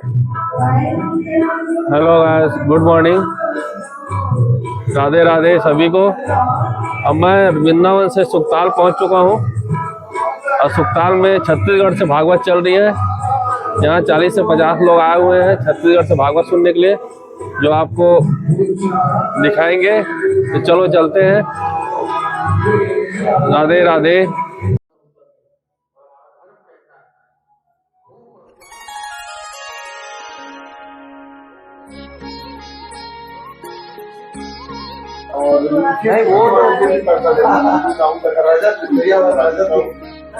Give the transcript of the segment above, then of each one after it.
Hello guys, good morning. Radhe Radhe सभी को। अब मैं वृंदावन से सुखताल पहुंच चुका हूं और सुखताल में छत्तीसगढ़ से भागवत चल रही है। यहाँ 40 से 50 लोग आए हुए हैं छत्तीसगढ़ से भागवत सुनने के लिए, जो आपको दिखाएंगे। तो चलो चलते हैं। राधे राधे। और नहीं वो तो भी पैसा लेना काम का राजा दुनिया वाला राजा तो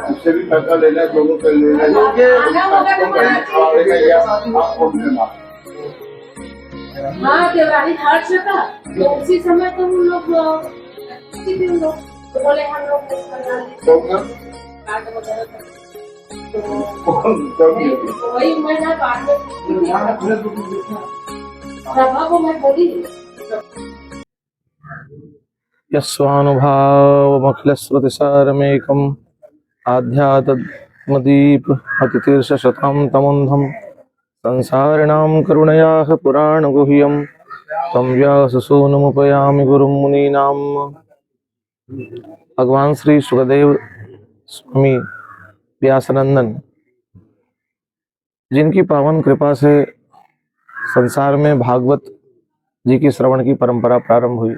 उससे भी पैसा लेना है, दोनों से लेना है। आपको देना हाँ देवरानी हाट से था, तो उसी समय तो हम लोग तो बोले हम लोग वही महीना बाद में सभा को मैं बोली यस्वानुभावमखिलश्रुतिसारमेकम् आध्यात्मदीप अतितीर्षशतां तमोन्धं संसारिणां करुणयाः पुराणगुह्यं तं व्याससूनुमुपयामि गुरुं मुनीनां। भगवान श्री सुखदेव स्वामी व्यासनंदन जिनकी पावन कृपा से संसार में भागवत जी की श्रवण की परंपरा प्रारंभ हुई।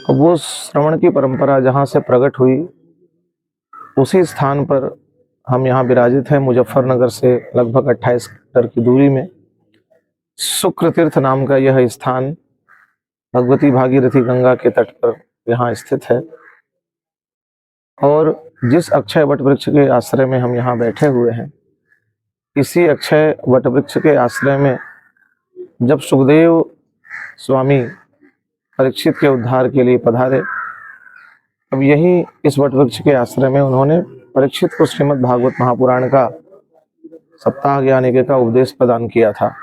अब वो श्रवण की परंपरा जहाँ से प्रकट हुई उसी स्थान पर हम यहाँ विराजित हैं। मुजफ्फरनगर से लगभग 28 किलोमीटर की दूरी में शुक्र तीर्थ नाम का यह स्थान भगवती भागीरथी गंगा के तट पर यहाँ स्थित है। और जिस अक्षय वट वृक्ष के आश्रय में हम यहाँ बैठे हुए हैं, इसी अक्षय वट वृक्ष के आश्रय में जब सुखदेव स्वामी परीक्षित के उद्धार के लिए पधारे, अब यही इस वट वृक्ष के आश्रय में उन्होंने परीक्षित को श्रीमद् भागवत महापुराण का सप्ताह ज्ञानिके का उपदेश प्रदान किया था।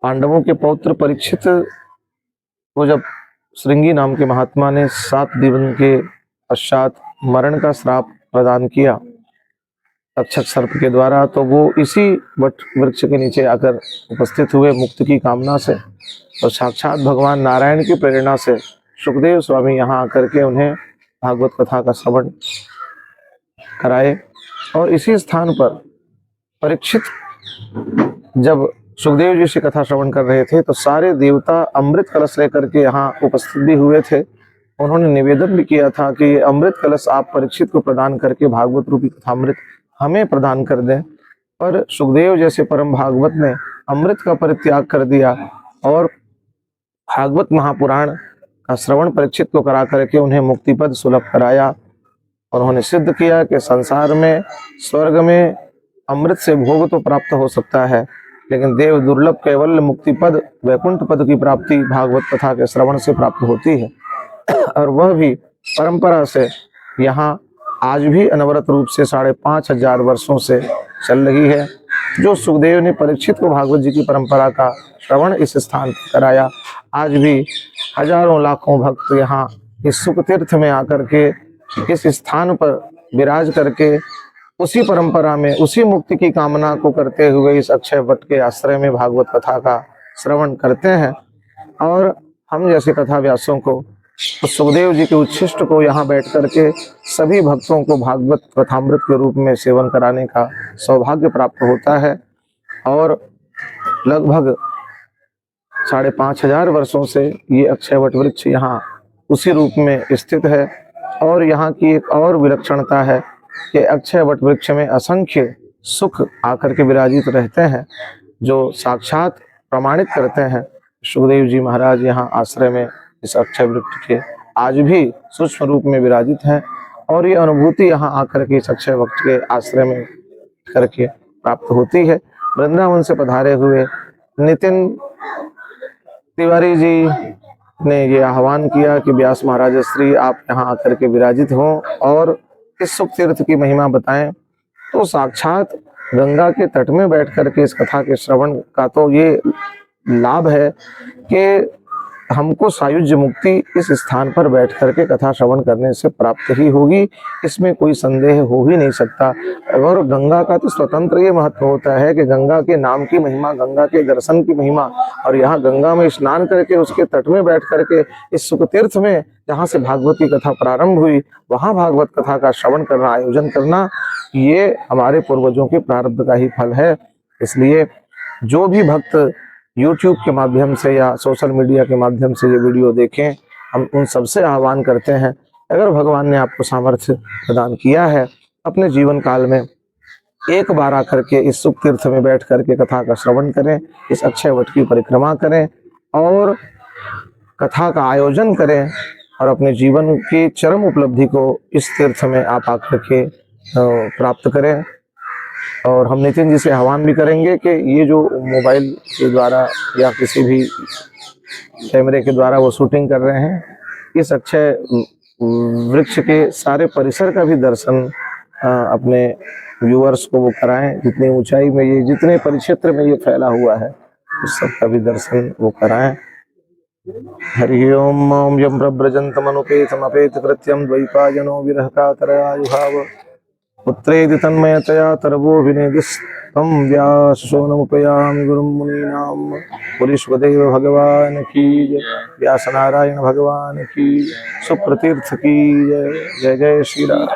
पांडवों के पौत्र परीक्षित को जब श्रृंगी नाम के महात्मा ने 7 दिन के पश्चात मरण का श्राप प्रदान किया तक्षक सर्प के द्वारा, तो वो इसी वट वृक्ष के नीचे आकर उपस्थित हुए मुक्ति की कामना से। और साक्षात भगवान नारायण की प्रेरणा से सुखदेव स्वामी यहाँ आकर के उन्हें भागवत कथा का श्रवण कराए। और इसी स्थान पर परीक्षित जब सुखदेव जी से कथा श्रवण कर रहे थे तो सारे देवता अमृत कलश लेकर के यहाँ उपस्थित भी हुए थे। उन्होंने निवेदन भी किया था कि ये अमृत कलश आप परीक्षित को प्रदान करके भागवत रूपी कथामृत हमें प्रदान कर दें। पर सुखदेव जैसे परम भागवत ने अमृत का परित्याग कर दिया और भागवत महापुराण का श्रवण परीक्षित को करा करके उन्हें मुक्तिपद सुलभ कराया। उन्होंने सिद्ध किया कि संसार में स्वर्ग में अमृत से भोग तो प्राप्त हो सकता है, लेकिन देव दुर्लभ कैवल्य मुक्तिपद वैकुंठ पद की प्राप्ति भागवत कथा के श्रवण से प्राप्त होती है। और वह भी परंपरा से यहाँ आज भी अनवरत रूप से 5500 वर्षों से चल रही है। जो सुखदेव ने परीक्षित को भागवत जी की परंपरा का श्रवण इस स्थान पर कराया, आज भी हजारों लाखों भक्त यहाँ इस सुख तीर्थ में आकर के इस स्थान पर विराज करके उसी परंपरा में उसी मुक्ति की कामना को करते हुए इस अक्षय वट के आश्रय में भागवत कथा का श्रवण करते हैं। और हम जैसे कथा व्यासों को तो सुखदेव जी के उच्छिष्ट को यहाँ बैठ करके सभी भक्तों को भागवत कथामृत के रूप में सेवन कराने का सौभाग्य प्राप्त होता है। और लगभग 5500 वर्षों से ये अक्षय वट वृक्ष यहाँ उसी रूप में स्थित है। और यहाँ की एक और विलक्षणता है कि अक्षय वट वृक्ष में असंख्य सुख आकर के विराजित रहते हैं, जो साक्षात प्रमाणित करते हैं सुखदेव जी महाराज यहाँ आश्रय में इस अक्षय वृक्ष के आज भी सूक्ष्म रूप में विराजित हैं। और ये अनुभूति यहाँ आकर के इस अक्षय वृक्ष के आश्रय में करके प्राप्त होती है। वृंदावन से पधारे हुए नितिन तिवारी जी ने ये आह्वान किया कि व्यास महाराज श्री आप यहाँ आकर के विराजित हों और इस सुख तीर्थ की महिमा बताएं। तो साक्षात गंगा के तट में बैठ करके इस कथा के श्रवण का तो ये लाभ है कि हमको सायुज्य मुक्ति इस स्थान पर बैठ करके कथा श्रवण करने से प्राप्त ही होगी, इसमें कोई संदेह हो ही नहीं सकता। और गंगा का तो स्वतंत्र ये महत्व होता है कि गंगा के नाम की महिमा, गंगा के दर्शन की महिमा, और यहाँ गंगा में स्नान करके उसके तट में बैठ करके इस सुख तीर्थ में जहाँ से भागवत की कथा प्रारंभ हुई वहाँ भागवत कथा का श्रवण करना, आयोजन करना, ये हमारे पूर्वजों के प्रारब्ध का ही फल है। इसलिए जो भी भक्त YouTube के माध्यम से या सोशल मीडिया के माध्यम से ये वीडियो देखें, हम उन सबसे आह्वान करते हैं, अगर भगवान ने आपको सामर्थ्य प्रदान किया है, अपने जीवन काल में एक बार आकर के इस सुख तीर्थ में बैठ करके कथा का श्रवण करें, इस अक्षय वट की परिक्रमा करें और कथा का आयोजन करें और अपने जीवन की चरम उपलब्धि को इस तीर्थ में आप आकर के प्राप्त करें। और हम नितिन जी से आह्वान भी करेंगे कि ये जो मोबाइल के द्वारा या किसी भी कैमरे के द्वारा वो शूटिंग कर रहे हैं, इस अक्षय वृक्ष के सारे परिसर का भी दर्शन अपने व्यूअर्स को वो कराएं, जितनी ऊंचाई में ये, जितने परिक्षेत्र में ये फैला हुआ है, उस सब का भी दर्शन वो कराएं। हरि ओम ओम यम प्रव्रजन्तमनुपेतमपेत कृत्यं द्वैपायनो विरह कातरायुभाव पुत्रेदि तन्मयतया तरवो विनेदिस्तं व्यासो नमुपयामि गुरुं मुनीनां। पुरीश्वदेव भगवान की जय, व्यास नारायण भगवान की जय, सुप्रतीर्थ की जय। जय जय श्री राम।